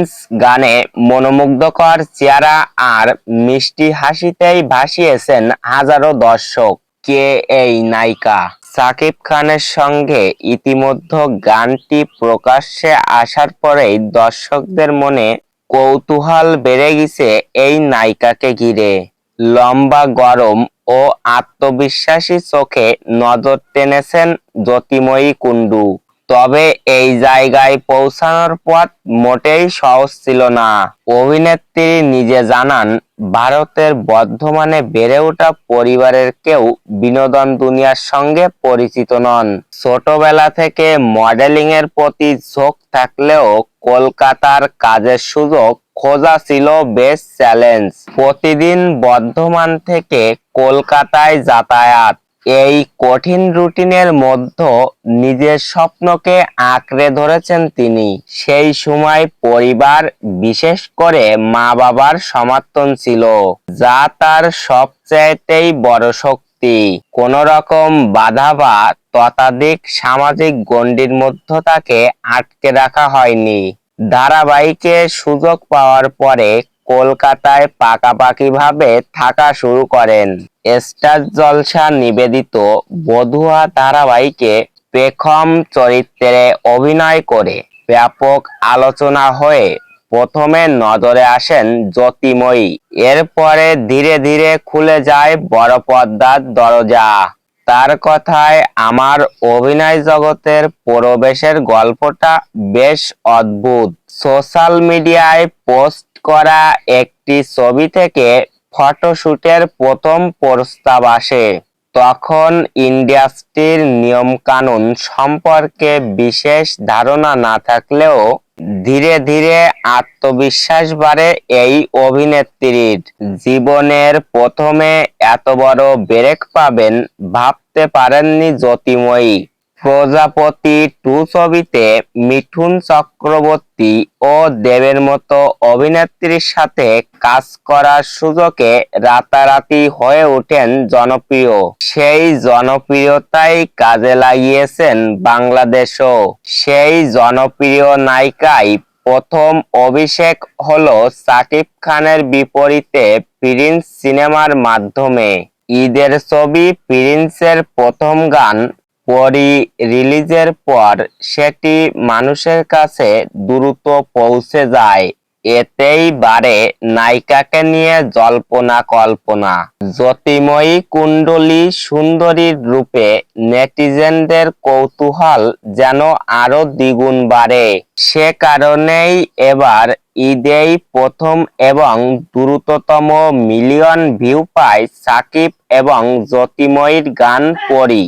Prince গানে মনোমুগ্ধকর চেহারা আর মিষ্টি হাসিতেই ভাসিয়েছেন হাজারো দর্শক। কে এই নায়িকা? সাকিব খানের সঙ্গে ইতিমধ্যে গানটি প্রকাশ্যে আসার পরেই দর্শকদের মনে কৌতূহল বেড়ে গেছে এই নায়িকাকে ঘিরে। লম্বা, গরম ও আত্মবিশ্বাসী চোখে নজর টেনেছেন জ্যোতির্ময়ী কুণ্ডু। তবে এই জায়গায় পৌঁছানোর পথ মোটেই সহজ ছিল না। অভিনেত্রী নিজে জানান, ভারতের বর্ধমানে বেড়ে ওঠা পরিবারের কেউ বিনোদন দুনিয়ার সঙ্গে পরিচিত নন। ছোটবেলা থেকে মডেলিং এর প্রতি ঝোঁক থাকলেও কলকাতার কাজের সুযোগ খোঁজা ছিল বেশ চ্যালেঞ্জ। প্রতিদিন বর্ধমান থেকে কলকাতায় যাতায়াত, এই কঠিন রুটিনের মধ্যে নিজের স্বপ্নকে আঁকড়ে ধরেছেন তিনি। সেই সময় পরিবার, বিশেষ করে মা বাবার সমর্থন ছিল, যা তার সবচাইতেই বড় শক্তি। কোন রকম বাধা বা ততাধিক সামাজিক গণ্ডির মধ্যে তাকে আটকে রাখা হয়নি। ধারাবাহিকে সুযোগ পাওয়ার পরে কলকাতায় পাকাপাকিভাবে থাকা শুরু করেন। স্টার জলসা নিবেদিত বধূয়া ধারাবাহিকে পেখম চরিত্রে অভিনয় করে ব্যাপক আলোচনা হয়ে প্রথমে নজরে আসেন জ্যোতির্ময়ী। এরপরে ধীরে ধীরে খুলে যায় বড় পর্দার দরজা। তার কথায়, আমার অভিনয় জগতের প্রবেশের গল্পটা বেশ অদ্ভুত। সোশ্যাল মিডিয়ায় পোস্ট করা একটি ছবি থেকে ফটোশুটের প্রথম প্রস্তাব আসে। তখন ইন্ডাস্ট্রির নিয়মকানুন সম্পর্কে বিশেষ ধারণা না থাকলেও ধীরে ধীরে আত্মবিশ্বাস বাড়ে এই অভিনেত্রীর। জীবনের প্রথমে এত বড় ব্রেক পাবেন ভাবতে পারেননি জ্যোতির্ময়ী। প্রজাপতি 2 ছবিতে মিঠুন চক্রবর্তী ও দেবের মতো অভিনেত্রীর সাথে কাজ করার সুযোগে রাতারাতি হয়ে ওঠেন জনপ্রিয়। সেই জনপ্রিয়তাই কাজে লাগিয়েছেন বাংলাদেশও। সেই জনপ্রিয় নায়িকাই প্রথম অভিষেক হলো সাকিব খানের বিপরীতে প্রিন্স সিনেমার মাধ্যমে। ঈদের ছবি প্রিন্সের প্রথম গান পরি রিলিজের পর সেটি মানুষের কাছে দ্রুত পৌঁছে যায়। এতেই বাড়ে নায়িকাকে নিয়ে জল্পনা কল্পনা। জ্যোতির্ময়ী কুণ্ডলী সুন্দরীর রূপে নেটিজেনদের কৌতূহল যেন আরো দ্বিগুণ বাড়ে। সে কারণেই এবার ঈদেই প্রথম এবং দ্রুততম মিলিয়ন ভিউ পায় সাকিব এবং জ্যোতির্ময়ীর গান পরি।